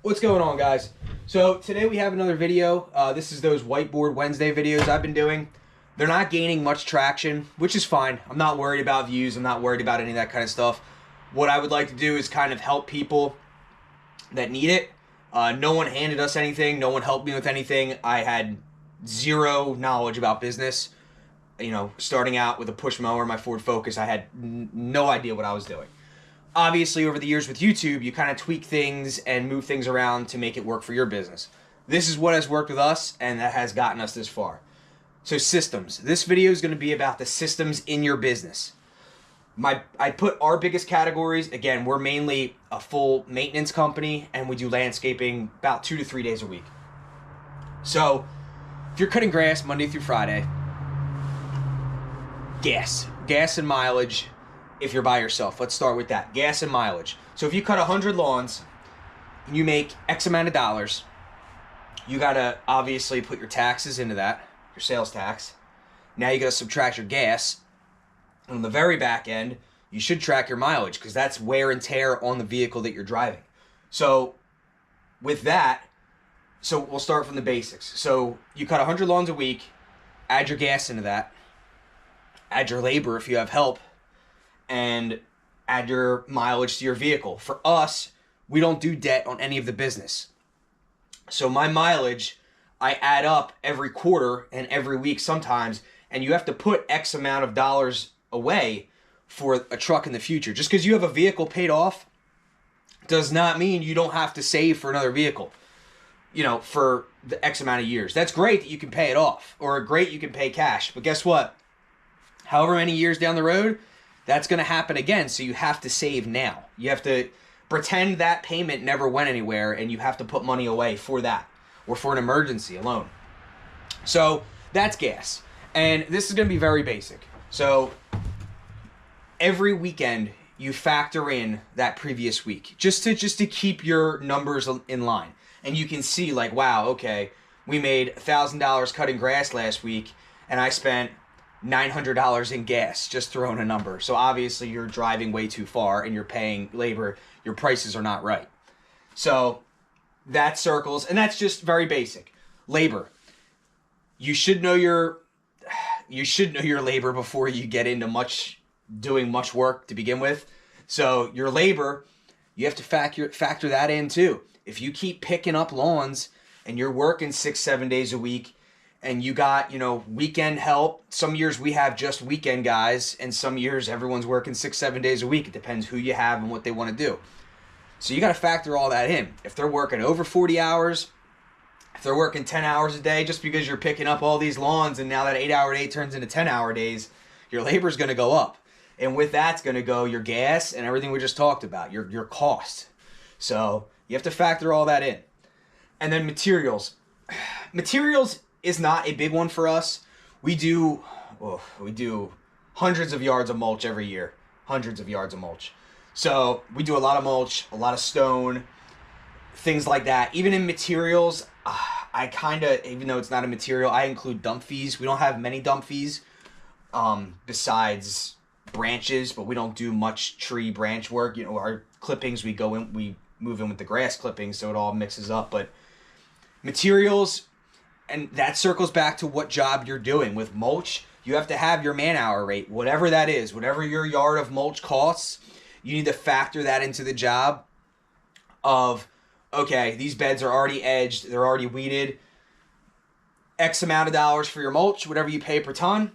What's going on, guys? So today we have another video. This is those Whiteboard Wednesday videos I've been doing. They're not gaining much traction, which is fine. I'm not worried about views. I'm not worried about any of that kind of stuff. What I would like to do is kind of help people that need it. No one handed us anything. No one helped me with anything. I had zero knowledge about business. You know, starting out with a push mower, my Ford Focus, I had no idea what I was doing. Obviously, over the years with YouTube, you kind of tweak things and move things around to make it work for your business. This is what has worked with us, and that has gotten us this far. So systems. This video is going to be about the systems in your business. I put our biggest categories. Again, we're mainly a full maintenance company, and we do landscaping about 2 to 3 days a week. So if you're cutting grass Monday through Friday, gas and mileage. If you're by yourself, let's start with that. Gas and mileage. So if you cut 100 lawns and you make X amount of dollars, you got to obviously put your taxes into that, your sales tax. Now you got to subtract your gas. And on the very back end, you should track your mileage because that's wear and tear on the vehicle that you're driving. So with that, so we'll start from the basics. So you cut 100 lawns a week, add your gas into that, add your labor if you have help, and add your mileage to your vehicle. For us, we don't do debt on any of the business. So my mileage, I add up every quarter and every week sometimes, and you have to put X amount of dollars away for a truck in the future. Just because you have a vehicle paid off does not mean you don't have to save for another vehicle, you know, for the X amount of years. That's great that you can pay it off, or great you can pay cash. But guess what? However many years down the road, that's going to happen again, so you have to save now. You have to pretend that payment never went anywhere, and you have to put money away for that, or for an emergency alone. So that's gas. And this is going to be very basic. So every weekend, you factor in that previous week, just to keep your numbers in line. And you can see, like, wow, okay, we made $1,000 cutting grass last week, and I spent $900 in gas, just throwing a number. So obviously you're driving way too far and you're paying labor. Your prices are not right. So that circles, and that's just very basic. Labor. You should know your labor before you get into doing much work to begin with. So your labor, you have to factor that in too. If you keep picking up lawns and you're working 6-7 days a week, and you got, you know, weekend help. Some years we have just weekend guys, and some years everyone's working 6-7 days a week. It depends who you have and what they want to do. So you got to factor all that in. If they're working over 40 hours, if they're working 10 hours a day, just because you're picking up all these lawns and now that 8-hour day turns into 10-hour days, your labor's going to go up. And with that's going to go your gas and everything we just talked about, your cost. So you have to factor all that in. And then materials. Materials is not a big one for us. We do hundreds of yards of mulch every year. Hundreds of yards of mulch. So we do a lot of mulch, a lot of stone, things like that. Even in materials, I kind of, even though it's not a material, I include dump fees. We don't have many dump fees besides branches, but we don't do much tree branch work. You know, our clippings, we move in with the grass clippings, so it all mixes up. But materials, and that circles back to what job you're doing. With mulch, you have to have your man-hour rate, whatever that is. Whatever your yard of mulch costs, you need to factor that into the job of, okay, these beds are already edged, they're already weeded, X amount of dollars for your mulch, whatever you pay per ton,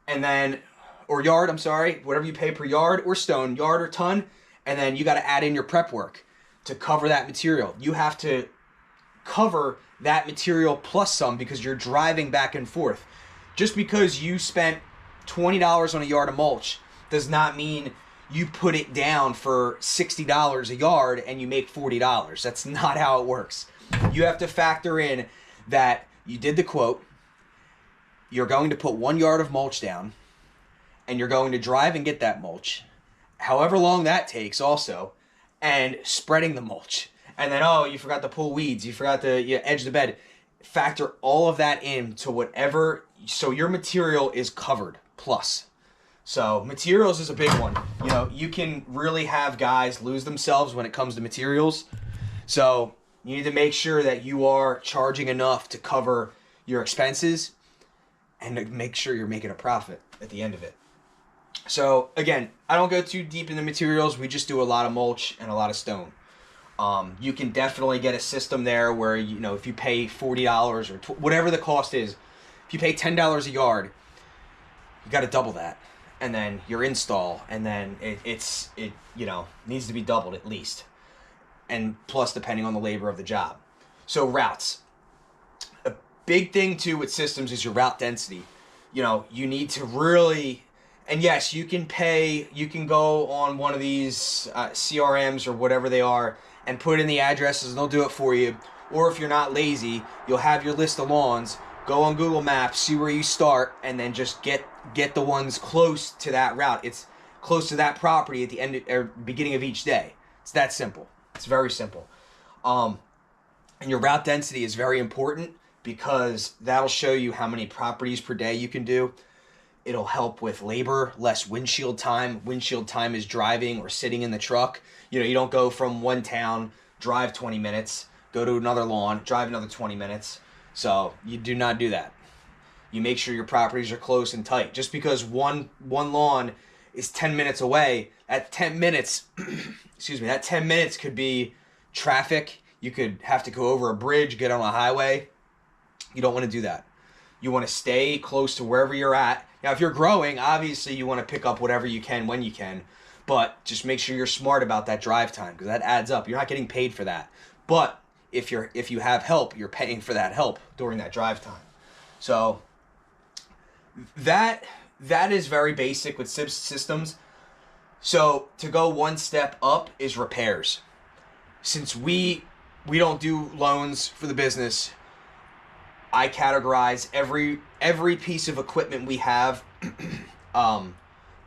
and then, or yard, I'm sorry, whatever you pay per yard or stone, yard or ton, and then you got to add in your prep work to cover that material. You have to cover that material plus some because you're driving back and forth. Just because you spent $20 on a yard of mulch does not mean you put it down for $60 a yard and you make $40. That's not how it works. You have to factor in that you did the quote, you're going to put 1 yard of mulch down, and you're going to drive and get that mulch, however long that takes also, and spreading the mulch. And then, oh, you forgot to pull weeds. You forgot to edge the bed. Factor all of that into whatever, so your material is covered plus. So materials is a big one. You know, you can really have guys lose themselves when it comes to materials. So You need to make sure that you are charging enough to cover your expenses and to make sure you're making a profit at the end of it. So again, I don't go too deep in the materials. We just do a lot of mulch and a lot of stone. You can definitely get a system there where, you know, if you pay $40 or whatever the cost is, if you pay $10 a yard, you got to double that. And then your install, and then it you know, needs to be doubled at least. And plus, depending on the labor of the job. So routes. A big thing too with systems is your route density. You know, you need to really, and yes, you can go on one of these CRMs or whatever they are and put in the addresses and they'll do it for you. Or if you're not lazy, you'll have your list of lawns, go on Google Maps, see where you start, and then just get the ones close to that route. It's close to that property at the end or beginning of each day. It's that simple. It's very simple. And your route density is very important because that'll show you how many properties per day you can do. It'll help with labor, less windshield time. Windshield time is driving or sitting in the truck. You know, you don't go from one town, drive 20 minutes, go to another lawn, drive another 20 minutes. So you do not do that. You make sure your properties are close and tight. Just because one lawn is 10 minutes away, at 10 minutes, excuse me, that 10 minutes could be traffic. You could have to go over a bridge, get on a highway. You don't want to do that. You want to stay close to wherever you're at. Now, if you're growing, obviously you want to pick up whatever you can when you can, but just make sure you're smart about that drive time because that adds up. You're not getting paid for that. But if you have help, you're paying for that help during that drive time. So that is very basic with systems. So to go one step up is repairs. Since we don't do loans for the business, I categorize every piece of equipment we have.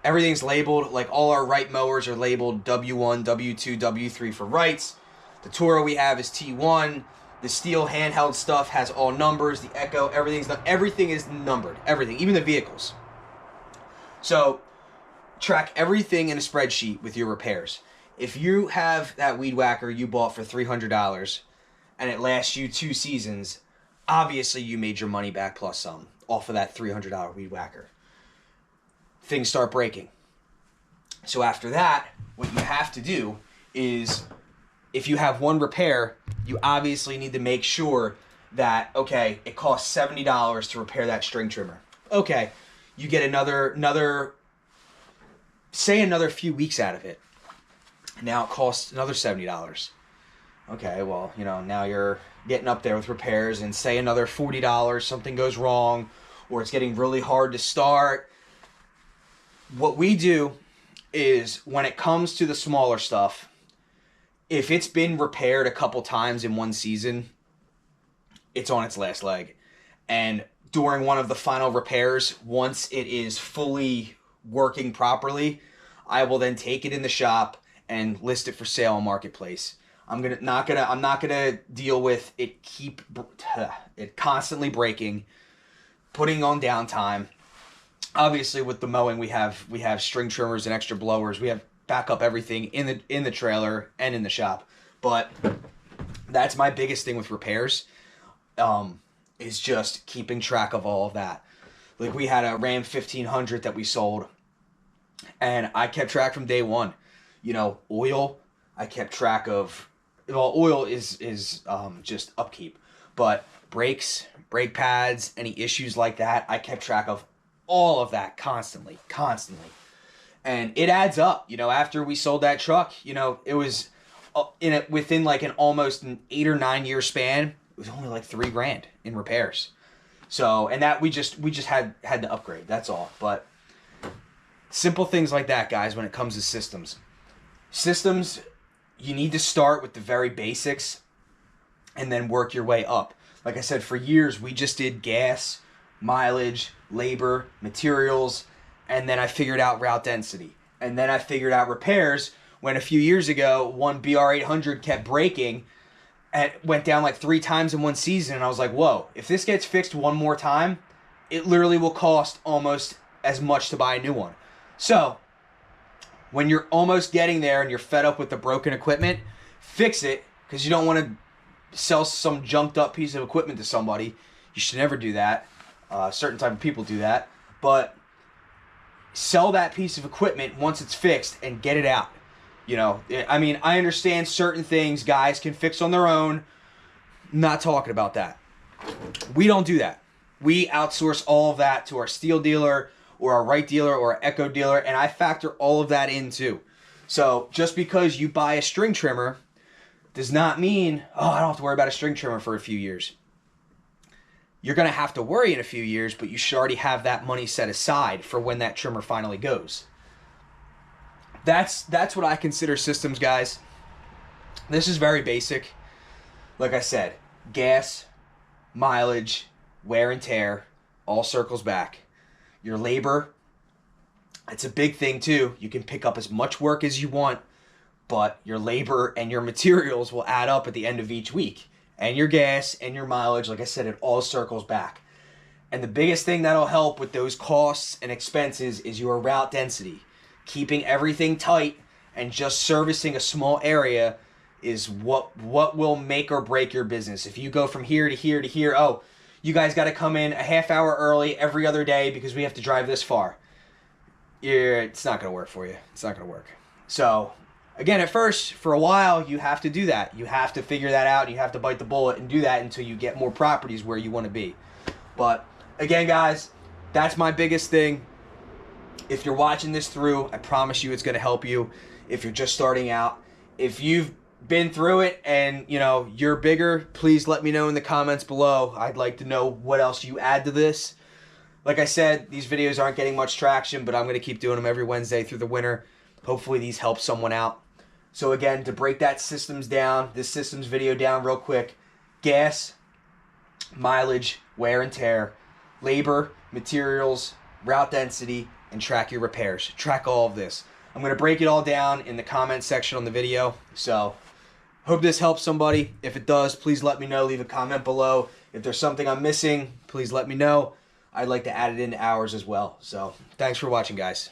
Everything's labeled, like all our right mowers are labeled W1, W2, W3 for rights. The Toro we have is T1. The Steel handheld stuff has all numbers. The Echo, everything is numbered. Everything, even the vehicles. So track everything in a spreadsheet with your repairs. If you have that weed whacker you bought for $300 and it lasts you 2 seasons, obviously you made your money back plus some off of that $300 weed whacker. Things start breaking. So after that, what you have to do is, if you have one repair, you obviously need to make sure that, okay, it costs $70 to repair that string trimmer. Okay, you get another few weeks out of it. Now it costs another $70. Okay, well, you know, now you're getting up there with repairs, and say another $40, something goes wrong, or it's getting really hard to start. What we do is, when it comes to the smaller stuff, if it's been repaired a couple times in one season, it's on its last leg. And during one of the final repairs, once it is fully working properly, I will then take it in the shop and list it for sale on Marketplace. I'm not gonna deal with it it constantly breaking, putting on downtime. Obviously, with the mowing, we have string trimmers and extra blowers. We have backup everything in the trailer and in the shop. But that's my biggest thing with repairs, is just keeping track of all of that. Like, we had a Ram 1500 that we sold, and I kept track from day one. You know, oil, I kept track of. Well, oil is just upkeep, but brakes, brake pads, any issues like that, I kept track of all of that constantly. And it adds up. You know, after we sold that truck, you know, it was within like almost an 8 or 9 year span, it was only like $3,000 in repairs. So, and that we just had to upgrade. That's all. But simple things like that, guys, when it comes to systems. Systems, you need to start with the very basics and then work your way up. Like I said, for years, we just did gas, mileage, labor, materials, and then I figured out route density. And then I figured out repairs when a few years ago, one BR800 kept breaking and went down like 3 times in one season. And I was like, whoa, if this gets fixed one more time, it literally will cost almost as much to buy a new one. So when you're almost getting there and you're fed up with the broken equipment, fix it, because you don't want to sell some junked up piece of equipment to somebody. You should never do that. Certain type of people do that. But sell that piece of equipment once it's fixed and get it out. You know, I mean, I understand certain things guys can fix on their own. Not talking about that. We don't do that. We outsource all of that to our steel dealer or our right dealer or our echo dealer, and I factor all of that in too. So just because you buy a string trimmer does not mean, oh, I don't have to worry about a string trimmer for a few years. You're going to have to worry in a few years, but you should already have that money set aside for when that trimmer finally goes. That's what I consider systems, guys. This is very basic. Like I said, gas, mileage, wear and tear, all circles back. Your labor, it's a big thing too. You can pick up as much work as you want, but your labor and your materials will add up at the end of each week. And your gas and your mileage, like I said, it all circles back. And the biggest thing that'll help with those costs and expenses is your route density. Keeping everything tight and just servicing a small area is what will make or break your business. If you go from here to here to here, oh, you guys got to come in a half hour early every other day because we have to drive this far. It's not going to work for you. It's not going to work. So, again, at first, for a while, you have to do that. You have to figure that out. You have to bite the bullet and do that until you get more properties where you want to be. But, again, guys, that's my biggest thing. If you're watching this through, I promise you it's going to help you. If you're just starting out, if you've been through it and you're bigger, please let me know in the comments below. I'd like to know what else you add to this. Like I said, these videos aren't getting much traction, but I'm going to keep doing them every Wednesday through the winter. Hopefully these help someone out. So again, to break this systems video down real quick: gas, mileage, wear and tear, labor, materials, route density, and track your repairs. Track all of this. I'm going to break it all down in the comment section on the video. So hope this helps somebody. If it does, please let me know. Leave a comment below. If there's something I'm missing, please let me know. I'd like to add it into ours as well. So thanks for watching, guys.